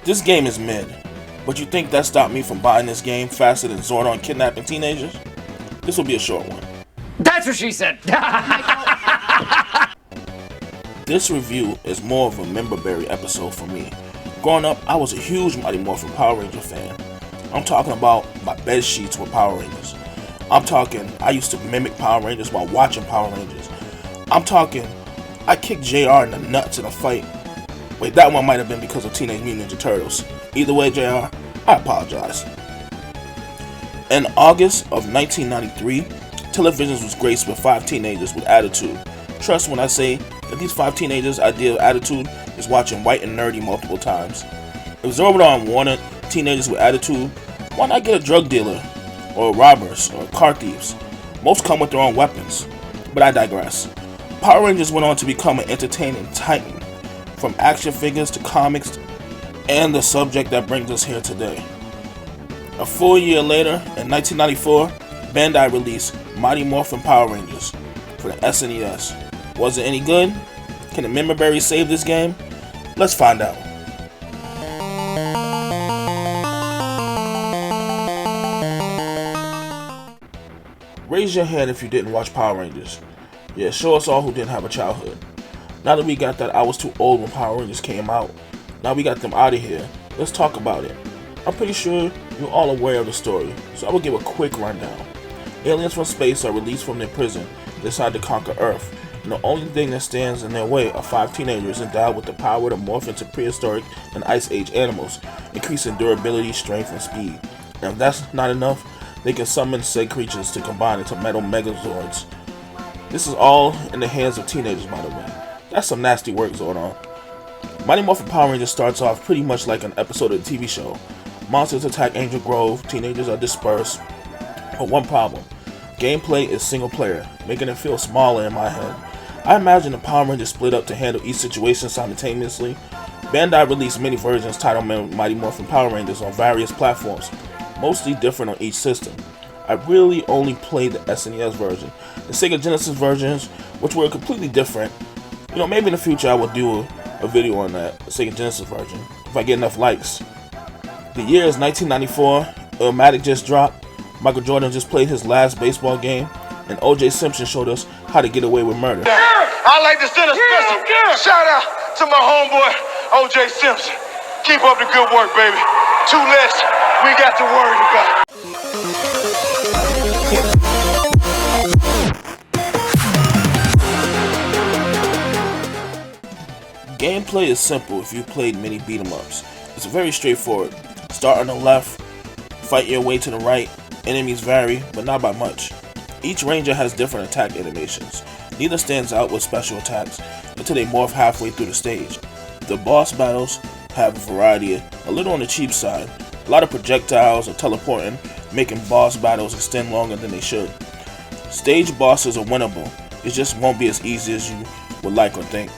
This game is mid, but you think that stopped me from buying this game faster than Zordon kidnapping teenagers? This will be a short one. That's what she said! This review is more of a member-berry episode for me. Growing up, I was a huge Mighty Morphing Power Ranger fan. I'm talking about my bed sheets with Power Rangers. I'm talking I used to mimic Power Rangers while watching Power Rangers. I'm talking I kicked JR in the nuts in a fight. Wait, that one might have been because of Teenage Mutant Ninja Turtles. Either way, JR, I apologize. In August of 1993, television was graced with 5 teenagers with attitude. Trust when I say that these 5 teenagers' idea of attitude is watching White and Nerdy multiple times. If Zordon wanted teenagers with attitude, why not get a drug dealer, or robbers, or car thieves? Most come with their own weapons. But I digress. Power Rangers went on to become an entertaining titan, from action figures to comics, and the subject that brings us here today. A full year later, in 1994, Bandai released Mighty Morphing Power Rangers for the SNES. Was it any good? Can the member berry save this game? Let's find out. Raise your hand if you didn't watch Power Rangers. Yeah, show us all who didn't have a childhood. Now that we got that I was too old when Power Rangers came out, now we got them out of here, let's talk about it. I'm pretty sure you're all aware of the story, so I will give a quick rundown. Aliens from space are released from their prison and decide to conquer Earth, and the only thing that stands in their way are 5 teenagers endowed with the power to morph into prehistoric and ice age animals, increasing durability, strength, and speed. And if that's not enough, they can summon said creatures to combine into metal megazords. This is all in the hands of teenagers, by the way. That's some nasty work, Zordon. Mighty Morphin Power Rangers starts off pretty much like an episode of the TV show. Monsters attack Angel Grove, teenagers are dispersed. But one problem, gameplay is single player, making it feel smaller in my head. I imagine the Power Rangers split up to handle each situation simultaneously. Bandai released many versions titled Mighty Morphin Power Rangers on various platforms, mostly different on each system. I really only played the SNES version. The Sega Genesis versions, which were completely different. Maybe in the future I will do a video on that, the Sega Genesis version, if I get enough likes. The year is 1994, Illmatic just dropped, Michael Jordan just played his last baseball game, and O.J. Simpson showed us how to get away with murder. I'd like to send a special shout out to my homeboy, O.J. Simpson. Keep up the good work, baby. 2 less we got to worry about. Gameplay is simple if you played many beat-em-ups. It's very straightforward. Start on the left, fight your way to the right. Enemies vary, but not by much. Each ranger has different attack animations. Neither stands out with special attacks until they morph halfway through the stage. The boss battles have a variety, a little on the cheap side. A lot of projectiles or teleporting, making boss battles extend longer than they should. Stage bosses are winnable, it just won't be as easy as you would like or think.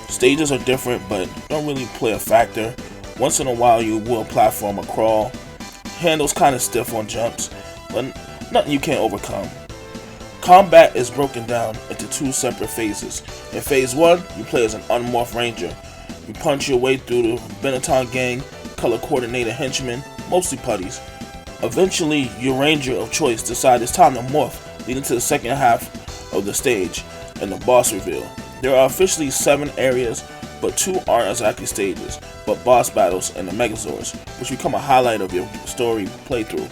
Stages are different, but don't really play a factor. Once in a while you will platform or crawl. Handles kinda stiff on jumps, but nothing you can't overcome. Combat is broken down into 2 separate phases. In phase 1, you play as an unmorphed ranger. You punch your way through the Benetton gang, color-coordinated henchmen, mostly putties. Eventually, your ranger of choice decides it's time to morph, leading to the second half of the stage and the boss reveal. There are officially 7 areas, but 2 aren't exactly stages, but boss battles and the Megazords, which become a highlight of your story playthrough.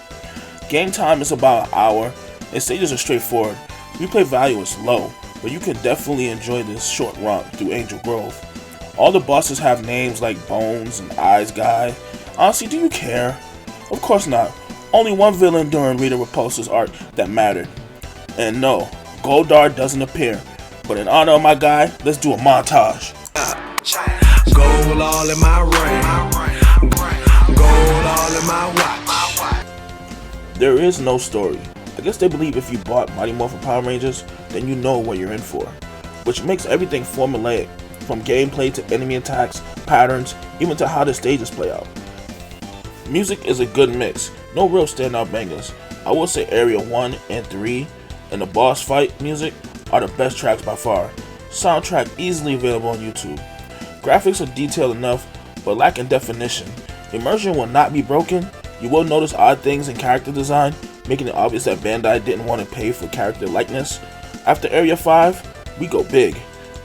Game time is about an hour, and stages are straightforward. Replay value is low, but you can definitely enjoy this short romp through Angel Grove. All the bosses have names like Bones and Eyes Guy. Honestly, do you care? Of course not. Only one villain during Rita Repulsa's arc that mattered. And no, Goldar doesn't appear. But in honor of my guy, let's do a montage. Gold all in my ring. Gold all in my watch. There is no story. I guess they believe if you bought Mighty Morphin Power Rangers, then you know what you're in for. Which makes everything formulaic, from gameplay to enemy attacks, patterns, even to how the stages play out. Music is a good mix, no real standout bangers. I will say Area 1 and 3 and the boss fight music are the best tracks by far. Soundtrack easily available on YouTube. Graphics are detailed enough, but lacking definition. Immersion will not be broken. You will notice odd things in character design, making it obvious that Bandai didn't want to pay for character likeness. After Area 5, we go big.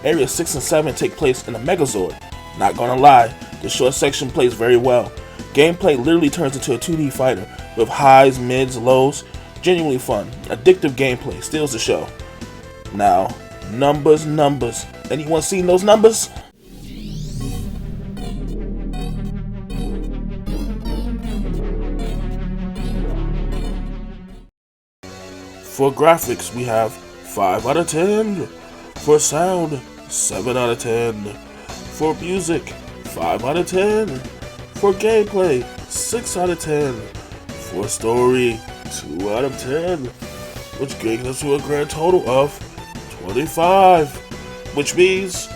Area 6 and 7 take place in a Megazord. Not gonna lie, the short section plays very well. Gameplay literally turns into a 2D fighter with highs, mids, lows. Genuinely fun. Addictive gameplay steals the show. Now, numbers. Anyone seen those numbers? For graphics, we have 5 out of 10. For sound, 7 out of 10. For music, 5 out of 10. For gameplay, 6 out of 10. For story, 2 out of 10. Which brings us to a grand total of 25. Which means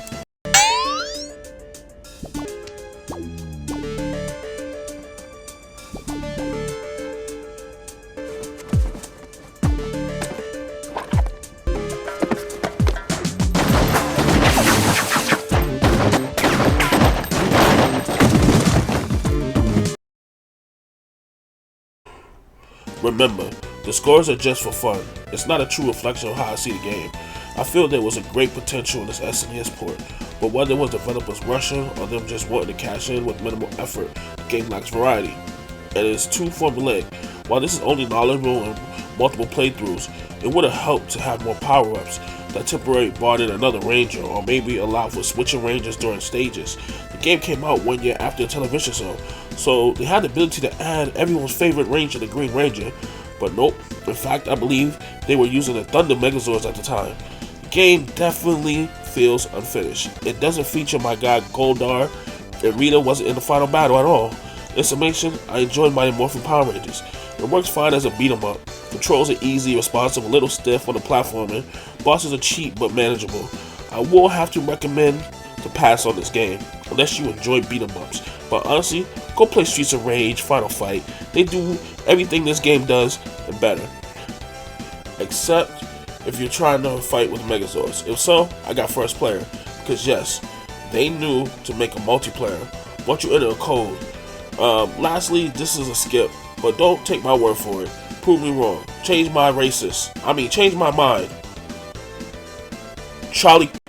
remember, the scores are just for fun. It's not a true reflection of how I see the game. I feel there was a great potential in this SNES port, but whether it was developers rushing or them just wanting to cash in with minimal effort, the game lacks variety. And it is too formulaic. While this is only knowledgeable in multiple playthroughs, it would have helped to have more power-ups that temporarily brought in another ranger, or maybe allow for switching rangers during stages. The game came out 1 year after the television show, so they had the ability to add everyone's favorite ranger, the Green Ranger, but nope. In fact, I believe they were using the Thunder Megazords at the time. The game definitely feels unfinished. It doesn't feature my guy Goldar, and Rita wasn't in the final battle at all. In summation, I enjoyed Mighty Morphing Power Rangers. It works fine as a beat 'em up. Controls are easy, responsive, a little stiff on the platforming. Bosses are cheap but manageable. I will have to recommend to pass on this game, unless you enjoy beat 'em ups. But honestly, go play Streets of Rage, Final Fight. They do everything this game does and better. Except if you're trying to fight with Megazords. If so, I got first player. Because yes, they knew to make a multiplayer once you enter a code. Lastly, this is a skip, but don't take my word for it. Prove me wrong. Change my mind. Charlie